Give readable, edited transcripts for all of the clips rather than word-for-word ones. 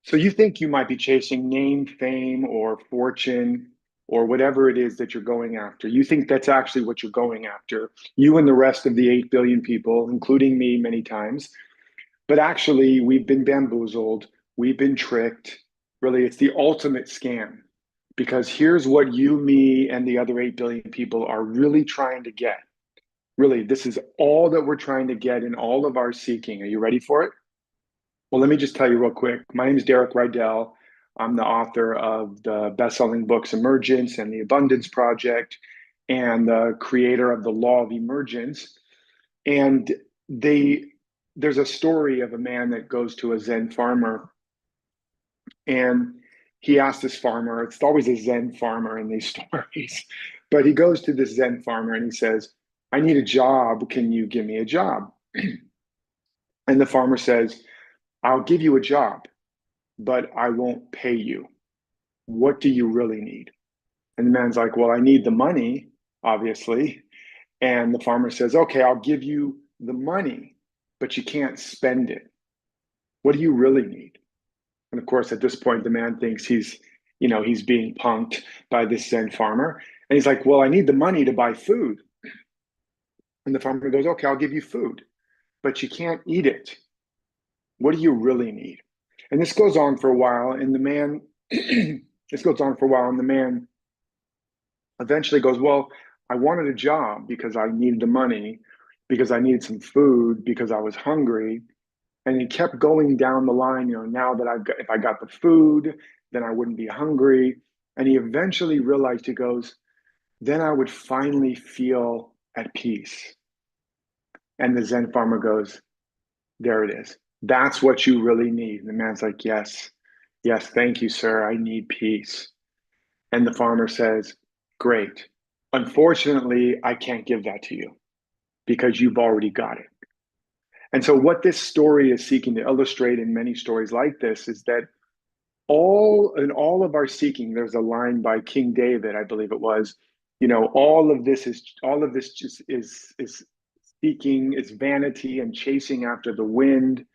So you think you might be chasing name, fame, or fortune, or whatever it is that you're going after. You think that's actually what you're going after, you and the rest of the 8 billion people, including me many times. But actually, we've been bamboozled, we've been tricked. Really, it's the ultimate scam. Because here's what you, me, and the other 8 billion people are really trying to get. Really, this is all that we're trying to get in all of our seeking. Are you ready for it? Well, let me just tell you real quick. My name is Derek Rydall. I'm the author of the best-selling books Emergence and the Abundance Project, and the creator of the Law of Emergence. And they, there's a story of a man that goes to a Zen farmer, and he asks this farmer. It's always a Zen farmer in these stories, but he goes to this Zen farmer and he says, "I need a job. Can you give me a job?" And the farmer says, "I'll give you a job, but I won't pay you. What do you really need?" And the man's like, "Well, I need the money, obviously." And the farmer says, "Okay, I'll give you the money, but you can't spend it. What do you really need?" And of course, at this point, the man thinks he's being punked by this Zen farmer. And he's like, "Well, I need the money to buy food." And the farmer goes, "Okay, I'll give you food, but you can't eat it. What do you really need?" And this goes on for a while. And the man, this goes on for a while. And the man eventually goes, "Well, I wanted a job because I needed the money, because I needed some food, because I was hungry." And he kept going down the line, now that if I got the food, then I wouldn't be hungry. And he eventually realized, he goes, "Then I would finally feel at peace." And the Zen farmer goes, "There it is. That's what you really need." And the man's like, "Yes, yes, thank you, sir. I need peace." And the farmer says, "Great. Unfortunately, I can't give that to you because you've already got it." And so, what this story is seeking to illustrate in many stories like this is that all of our seeking, there's a line by King David, I believe it was, all of this just is seeking, is vanity and chasing after the wind.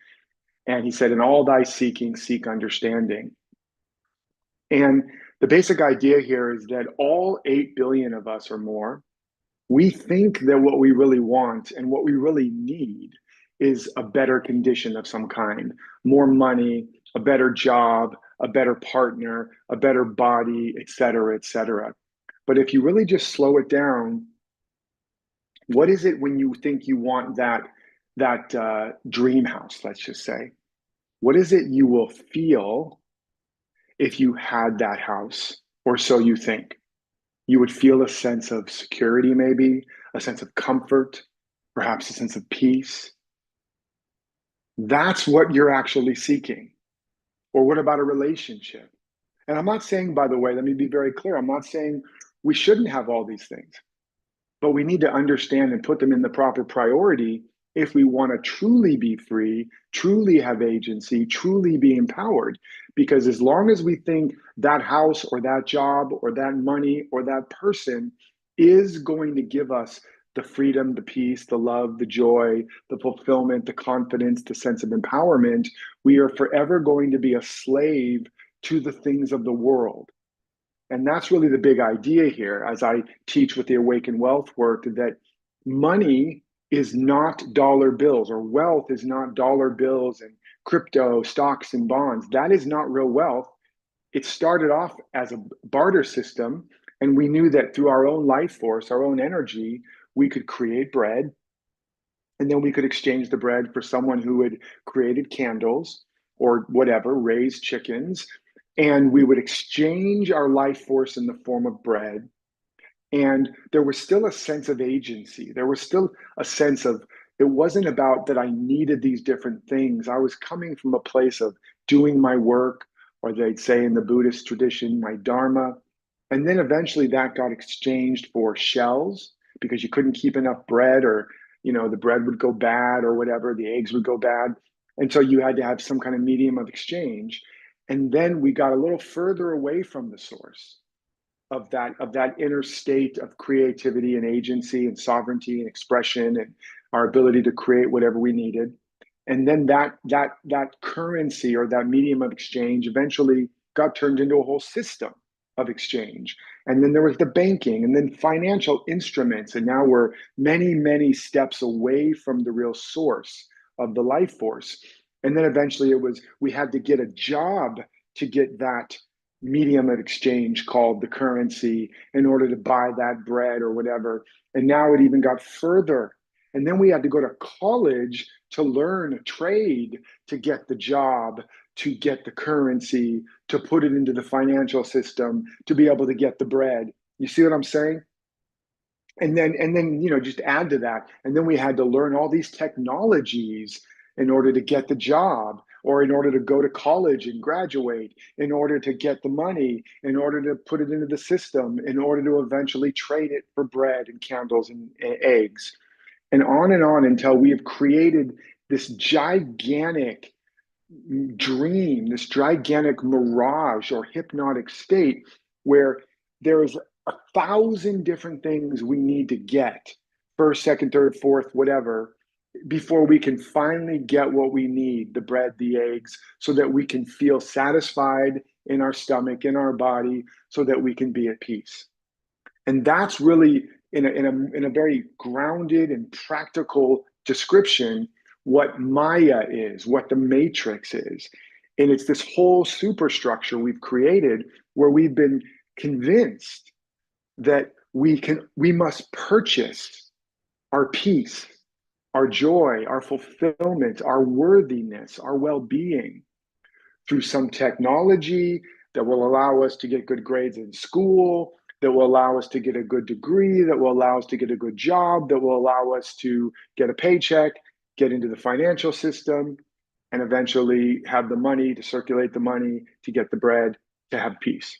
And he said, "In all thy seeking, seek understanding." And the basic idea here is that all 8 billion of us or more, we think that what we really want and what we really need is a better condition of some kind, more money, a better job, a better partner, a better body, et cetera, et cetera. But if you really just slow it down, what is it when you think you want that dream house, let's just say? What is it you will feel if you had that house, or so you think? You would feel a sense of security, maybe a sense of comfort, perhaps a sense of peace. That's what you're actually seeking. Or what about a relationship? And I'm not saying, by the way, let me be very clear, I'm not saying we shouldn't have all these things, but we need to understand and put them in the proper priority if we want to truly be free, truly have agency, truly be empowered. Because as long as we think that house or that job or that money or that person is going to give us the freedom, the peace, the love, the joy, the fulfillment, the confidence, the sense of empowerment, we are forever going to be a slave to the things of the world. And that's really the big idea here, as I teach with the Awaken Wealth work, that money is not dollar bills, or wealth is not dollar bills and crypto, stocks, and bonds. That is not real wealth. It started off as a barter system, and we knew that through our own life force, our own energy, we could create bread, and then we could exchange the bread for someone who had created candles or whatever, raised chickens, and we would exchange our life force in the form of bread. And there was still a sense of agency. There was still a sense of, it wasn't about that I needed these different things. I was coming from a place of doing my work, or they'd say in the Buddhist tradition, my dharma. And then eventually that got exchanged for shells because you couldn't keep enough bread, or the bread would go bad or whatever, the eggs would go bad. And so you had to have some kind of medium of exchange. And then we got a little further away from the source of that inner state of creativity and agency and sovereignty and expression and our ability to create whatever we needed. And then that currency or that medium of exchange eventually got turned into a whole system of exchange. And then there was the banking and then financial instruments. And now we're many, many steps away from the real source of the life force. And then eventually it was, we had to get a job to get that medium of exchange called the currency in order to buy that bread or whatever. And now it even got further. And then we had to go to college to learn a trade, to get the job, to get the currency, to put it into the financial system, to be able to get the bread. You see what I'm saying? And then just add to that. And then we had to learn all these technologies in order to get the job, or in order to go to college and graduate, in order to get the money, in order to put it into the system, in order to eventually trade it for bread and candles and eggs, and on until we have created this gigantic dream, this gigantic mirage or hypnotic state where there's 1,000 different things we need to get, first, second, third, fourth, whatever, before we can finally get what we need, the bread, the eggs, so that we can feel satisfied in our stomach, in our body, so that we can be at peace. And that's really, in a very grounded and practical description, what Maya is, what the matrix is. And it's this whole superstructure we've created where we've been convinced that we must purchase our peace, our joy, our fulfillment, our worthiness, our well-being through some technology that will allow us to get good grades in school, that will allow us to get a good degree, that will allow us to get a good job, that will allow us to get a paycheck, get into the financial system, and eventually have the money to circulate the money, to get the bread, to have peace.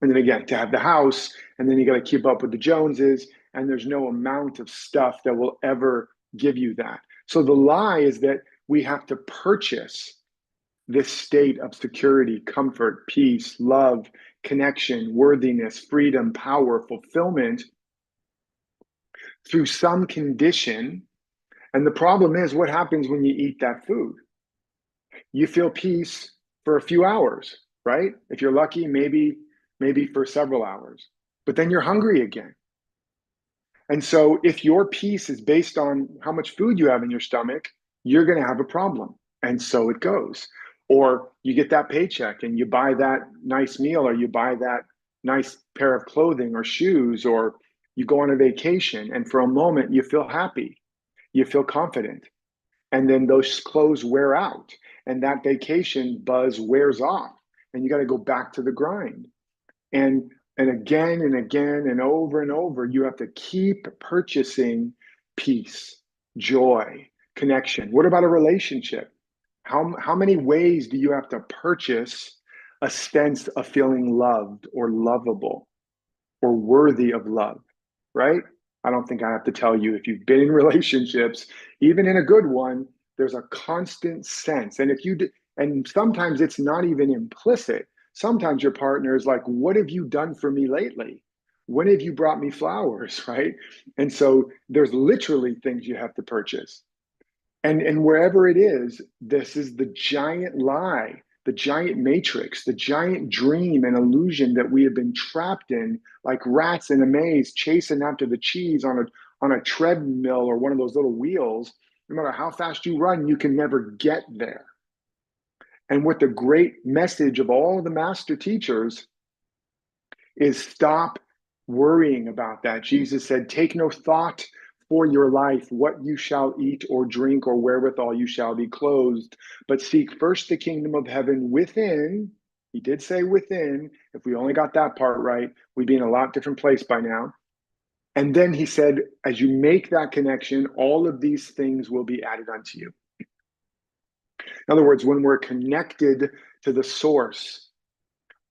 And then again, to have the house, and then you got to keep up with the Joneses, and there's no amount of stuff that will ever give you that. So the lie is that we have to purchase this state of security, comfort, peace, love, connection, worthiness, freedom, power, fulfillment through some condition. And the problem is, what happens when you eat that food? You feel peace for a few hours, right? If you're lucky, maybe for several hours, but then you're hungry again. And so if your peace is based on how much food you have in your stomach, you're going to have a problem. And so it goes. Or you get that paycheck and you buy that nice meal, or you buy that nice pair of clothing or shoes, or you go on a vacation, and for a moment you feel happy, you feel confident. And then those clothes wear out and that vacation buzz wears off, and you got to go back to the grind. And again and again and over, you have to keep purchasing peace, joy, connection. What about a relationship? How many ways do you have to purchase a sense of feeling loved or lovable or worthy of love, right? I don't think I have to tell you, if you've been in relationships, even in a good one, there's a constant sense. And sometimes it's not even implicit. Sometimes your partner is like, what have you done for me lately? When have you brought me flowers, right? And so there's literally things you have to purchase. And wherever it is, this is the giant lie, the giant matrix, the giant dream and illusion that we have been trapped in, like rats in a maze, chasing after the cheese on a treadmill or one of those little wheels. No matter how fast you run, you can never get there. And what the great message of all the master teachers is, stop worrying about that. Jesus said, take no thought for your life, what you shall eat or drink, or wherewithal you shall be clothed, but seek first the kingdom of heaven within. He did say within. If we only got that part right, we'd be in a lot different place by now. And then he said, as you make that connection, all of these things will be added unto you. In other words, when we're connected to the source,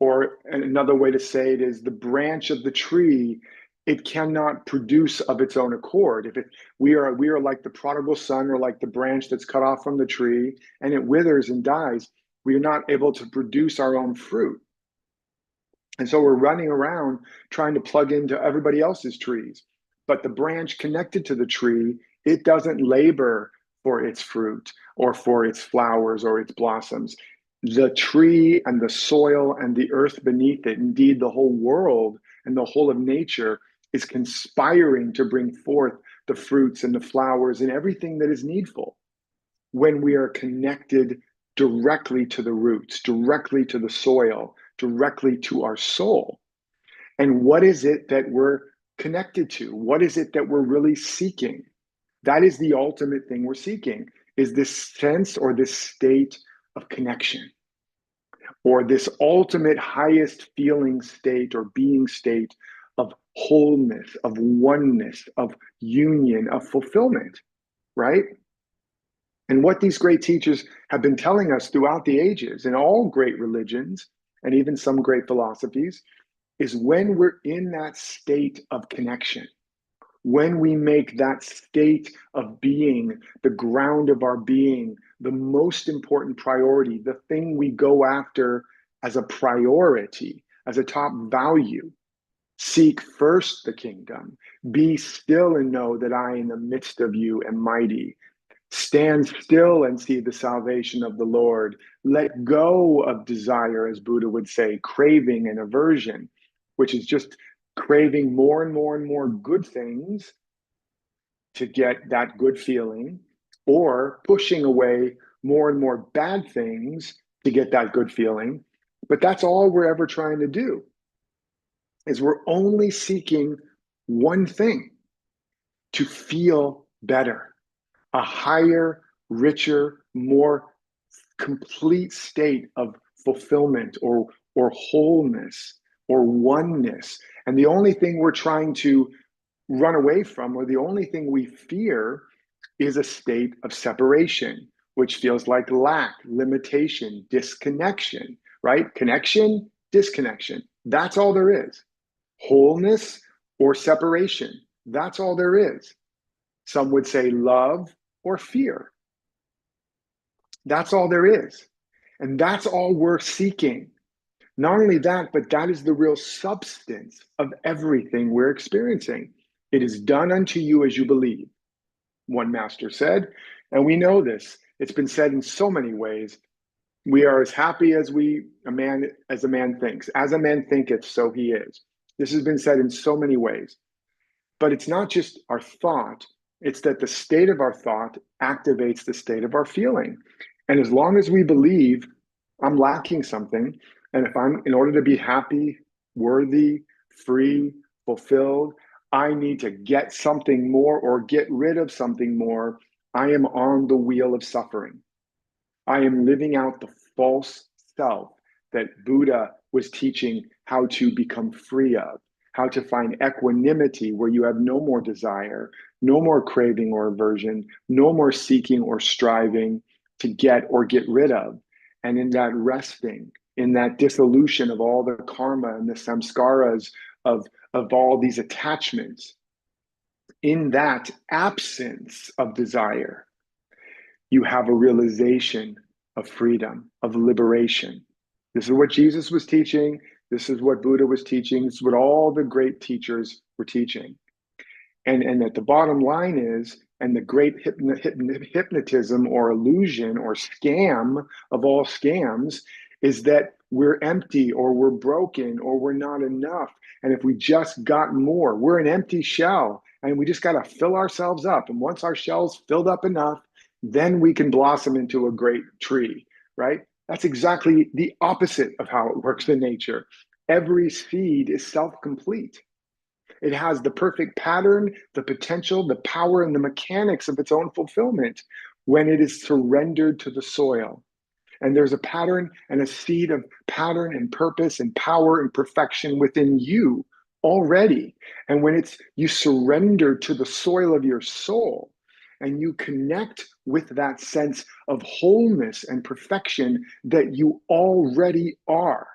or another way to say it is the branch of the tree, it cannot produce of its own accord. We are like the prodigal son, or like the branch that's cut off from the tree and it withers and dies. We are not able to produce our own fruit. And so we're running around trying to plug into everybody else's trees. But the branch connected to the tree, it doesn't labor for its fruit or for its flowers or its blossoms. The tree and the soil and the earth beneath it, indeed, the whole world and the whole of nature is conspiring to bring forth the fruits and the flowers and everything that is needful when we are connected directly to the roots, directly to the soil, directly to our soul. And what is it that we're connected to? What is it that we're really seeking? That is the ultimate thing we're seeking, is this sense or this state of connection, or this ultimate highest feeling state or being state of wholeness, of oneness, of union, of fulfillment, right? And what these great teachers have been telling us throughout the ages in all great religions and even some great philosophies is when we're in that state of connection, when we make that state of being the ground of our being, the most important priority, the thing we go after as a priority, as a top value. Seek first the kingdom. Be still and know that I in the midst of you am mighty. Stand still and see the salvation of the Lord. Let go of desire, as Buddha would say, craving and aversion, which is just craving more and more and more good things to get that good feeling, or pushing away more and more bad things to get that good feeling. But that's all we're ever trying to do, is we're only seeking one thing: to feel better, a higher, richer, more complete state of fulfillment or wholeness or oneness. And the only thing we're trying to run away from, or the only thing we fear, is a state of separation, which feels like lack, limitation, disconnection, right? Connection, disconnection. That's all there is. Wholeness or separation. That's all there is. Some would say love or fear. That's all there is. And that's all we're seeking. Not only that, but that is the real substance of everything we're experiencing. It is done unto you as you believe, one master said. And we know this. It's been said in so many ways. We are as happy as a man thinks. As a man thinketh, so he is. This has been said in so many ways. But it's not just our thought, it's that the state of our thought activates the state of our feeling. And as long as we believe I'm lacking something, and if I'm, in order to be happy, worthy, free, fulfilled, I need to get something more or get rid of something more, I am on the wheel of suffering. I am living out the false self that Buddha was teaching how to become free of, how to find equanimity where you have no more desire, no more craving or aversion, no more seeking or striving to get or get rid of. And in that resting, in that dissolution of all the karma and the samskaras of all these attachments, in that absence of desire, you have a realization of freedom, of liberation. This is what Jesus was teaching. This is what Buddha was teaching. This is what all the great teachers were teaching. And at the bottom line is, and the great hypnotism or illusion or scam of all scams is that we're empty or we're broken or we're not enough. And if we just got more, we're an empty shell and we just got to fill ourselves up. And once our shell's filled up enough, then we can blossom into a great tree, right? That's exactly the opposite of how it works in nature. Every seed is self-complete. It has the perfect pattern, the potential, the power, and the mechanics of its own fulfillment when it is surrendered to the soil. And there's a pattern and a seed of pattern and purpose and power and perfection within you already. And when you surrender to the soil of your soul and you connect with that sense of wholeness and perfection that you already are,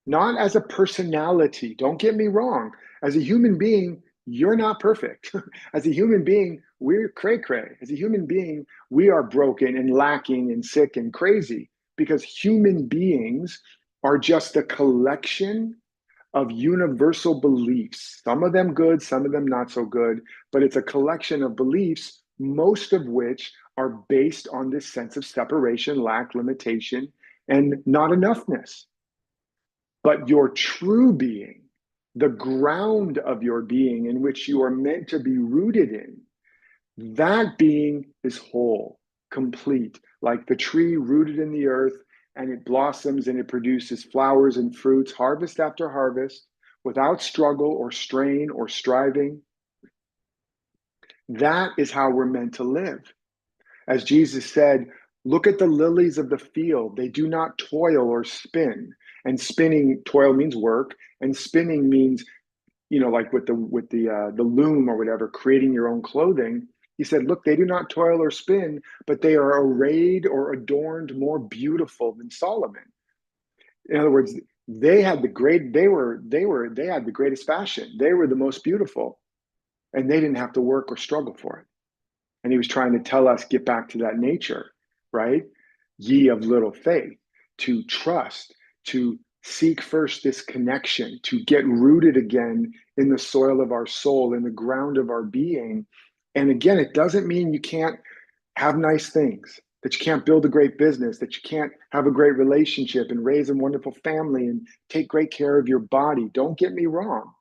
not as a personality, don't get me wrong. As a human being, you're not perfect. As a human being, we're cray-cray. As a human being, we are broken and lacking and sick and crazy, because human beings are just a collection of universal beliefs. Some of them good, some of them not so good, but it's a collection of beliefs, most of which are based on this sense of separation, lack, limitation, and not enoughness. But your true being, the ground of your being in which you are meant to be rooted in, that being is whole, complete, like the tree rooted in the earth, and it blossoms and it produces flowers and fruits, harvest after harvest, without struggle or strain or striving. That is how we're meant to live. As Jesus said, look at the lilies of the field. They do not toil or spin. And spinning, toil means work, and spinning means, like with the loom or whatever, creating your own clothing. He said, look, they do not toil or spin, but they are arrayed or adorned more beautiful than Solomon. In other words, they had the greatest fashion. They were the most beautiful, and they didn't have to work or struggle for it. And he was trying to tell us, get back to that nature, right? Ye of little faith, to trust, to seek first this connection, to get rooted again in the soil of our soul, in the ground of our being. And again, it doesn't mean you can't have nice things, that you can't build a great business, that you can't have a great relationship and raise a wonderful family and take great care of your body. Don't get me wrong.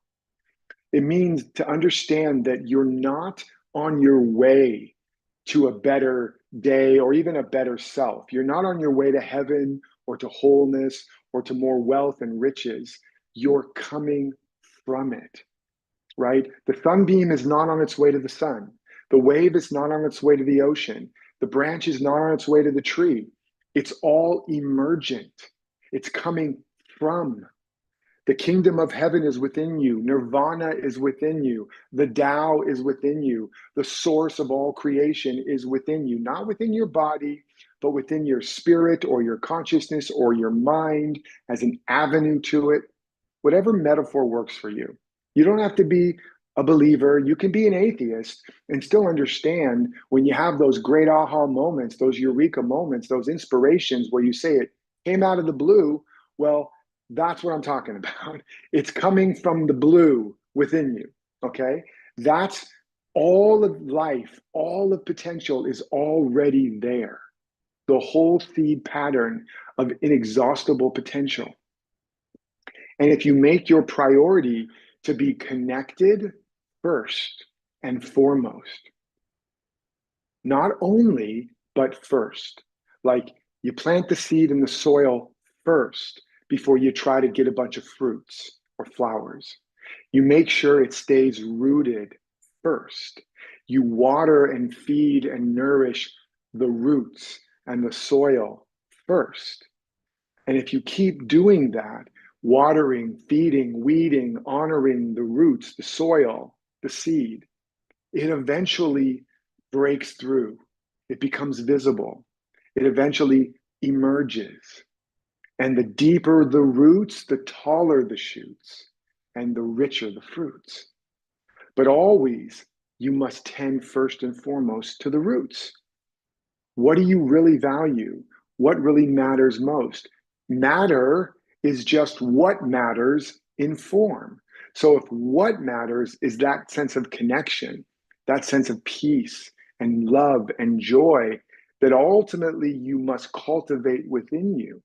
It means to understand that you're not on your way to a better day or even a better self. You're not on your way to heaven or to wholeness or to more wealth and riches. You're coming from it, right? The sunbeam is not on its way to the sun. The wave is not on its way to the ocean. The branch is not on its way to the tree. It's all emergent. It's coming from. The kingdom of heaven is within you. Nirvana is within you. The Tao is within you. The source of all creation is within you, not within your body, but within your spirit or your consciousness or your mind as an avenue to it. Whatever metaphor works for you. You don't have to be a believer. You can be an atheist and still understand when you have those great aha moments, those eureka moments, those inspirations where you say it came out of the blue. Well, that's what I'm talking about. It's coming from the blue within you, okay? That's all of life, all of potential is already there. The whole seed pattern of inexhaustible potential. And if you make your priority to be connected first and foremost, not only, but first, like you plant the seed in the soil first before you try to get a bunch of fruits or flowers. You make sure it stays rooted first. You water and feed and nourish the roots and the soil first. And if you keep doing that, watering, feeding, weeding, honoring the roots, the soil, the seed, it eventually breaks through. It becomes visible. It eventually emerges. And the deeper the roots, the taller the shoots, and the richer the fruits. But always, you must tend first and foremost to the roots. What do you really value? What really matters most? Matter is just what matters in form. So if what matters is that sense of connection, that sense of peace and love and joy that ultimately you must cultivate within you.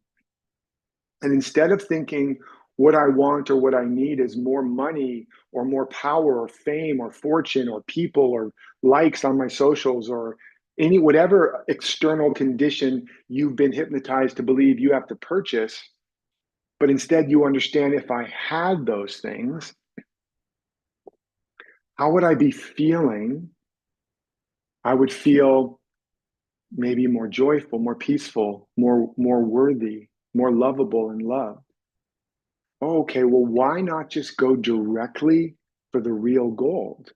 And instead of thinking what I want or what I need is more money or more power or fame or fortune or people or likes on my socials or whatever external condition you've been hypnotized to believe you have to purchase, but instead you understand if I had those things, how would I be feeling? I would feel maybe more joyful, more peaceful, more worthy, more lovable and loved. Okay, well, why not just go directly for the real gold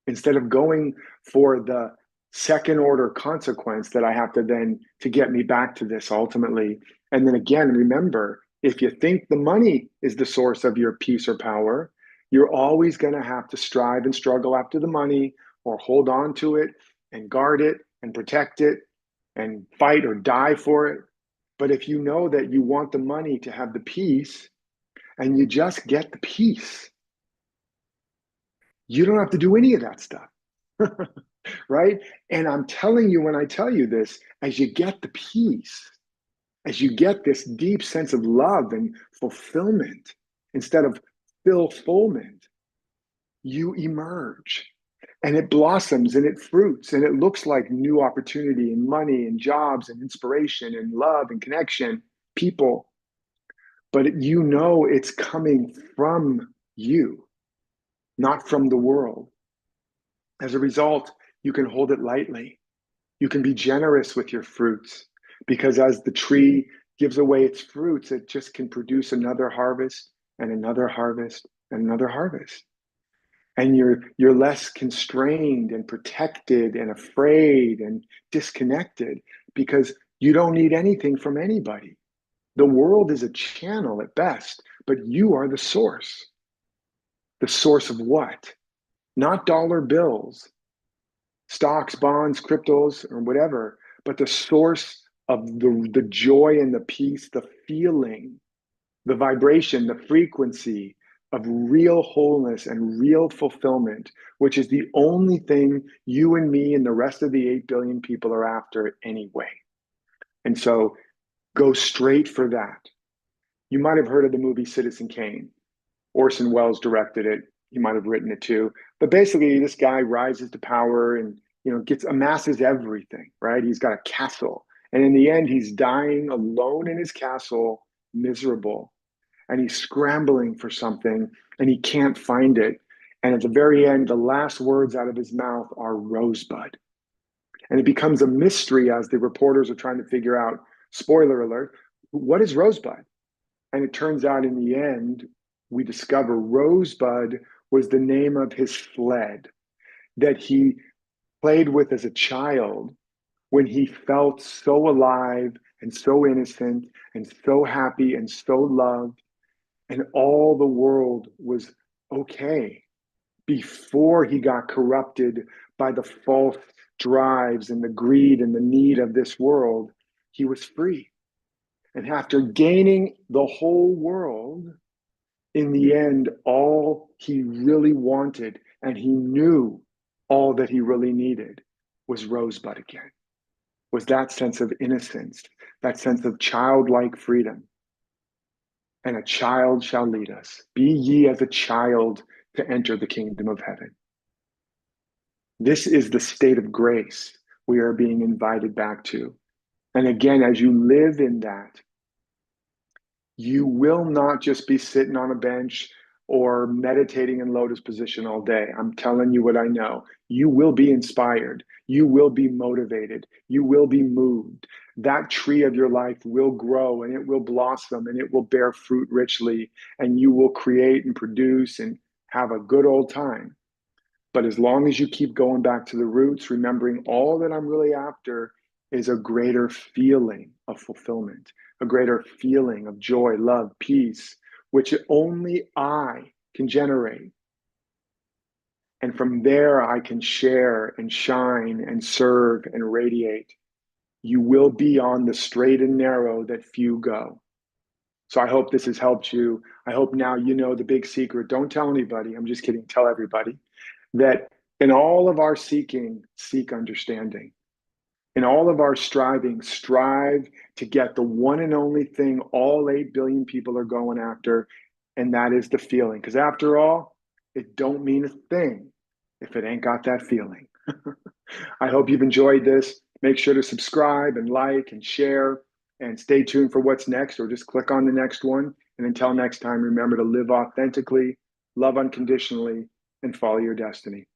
instead of going for the second order consequence that I have to then to get me back to this ultimately? And then again, remember, if you think the money is the source of your peace or power, you're always going to have to strive and struggle after the money or hold on to it and guard it and protect it and fight or die for it. But if you know that you want the money to have the peace, and you just get the peace. You don't have to do any of that stuff. right? And I'm telling you, when I tell you this, as you get the peace, as you get this deep sense of love and fulfillment instead of fulfillment, you emerge and it blossoms and it fruits and it looks like new opportunity and money and jobs and inspiration and love and connection, people. But you know it's coming from you, not from the world. As a result, you can hold it lightly. You can be generous with your fruits because as the tree gives away its fruits, it just can produce another harvest and another harvest and another harvest. And you're less constrained and protected and afraid and disconnected because you don't need anything from anybody. The world is a channel at best, but you are the source. The source of what? Not dollar bills, stocks, bonds, cryptos, or whatever, but the source of the joy and the peace, the feeling, the vibration, the frequency of real wholeness and real fulfillment, which is the only thing you and me and the rest of the 8 billion people are after anyway. And so go straight for that. You might have heard of the movie Citizen Kane. Orson Welles directed it. He might have written it too. But basically, this guy rises to power and amasses everything, right? He's got a castle. And in the end, he's dying alone in his castle, miserable. And he's scrambling for something and he can't find it. And at the very end, the last words out of his mouth are Rosebud. And it becomes a mystery as the reporters are trying to figure out, spoiler alert, what is Rosebud? And it turns out in the end, we discover Rosebud was the name of his sled that he played with as a child when he felt so alive and so innocent and so happy and so loved, and all the world was okay before he got corrupted by the false drives and the greed and the need of this world. He was free. And after gaining the whole world, in the end, all he really wanted, and he knew all that he really needed, was Rosebud again, was that sense of innocence, that sense of childlike freedom. And a child shall lead us. Be ye as a child to enter the kingdom of heaven. This is the state of grace we are being invited back to. And again, as you live in that, you will not just be sitting on a bench or meditating in lotus position all day. I'm telling you what I know. You will be inspired. You will be motivated. You will be moved. That tree of your life will grow and it will blossom and it will bear fruit richly, and you will create and produce and have a good old time. But as long as you keep going back to the roots, remembering all that I'm really after is a greater feeling of fulfillment, a greater feeling of joy, love, peace, which only I can generate. And from there, I can share and shine and serve and radiate. You will be on the straight and narrow that few go. So I hope this has helped you. I hope now you know the big secret. Don't tell anybody. I'm just kidding. Tell everybody that in all of our seeking, seek understanding. In all of our striving, strive to get the one and only thing all 8 billion people are going after, and that is the feeling. Because after all, it don't mean a thing if it ain't got that feeling. I hope you've enjoyed this. Make sure to subscribe and like and share and stay tuned for what's next, or just click on the next one. And until next time, remember to live authentically, love unconditionally, and follow your destiny.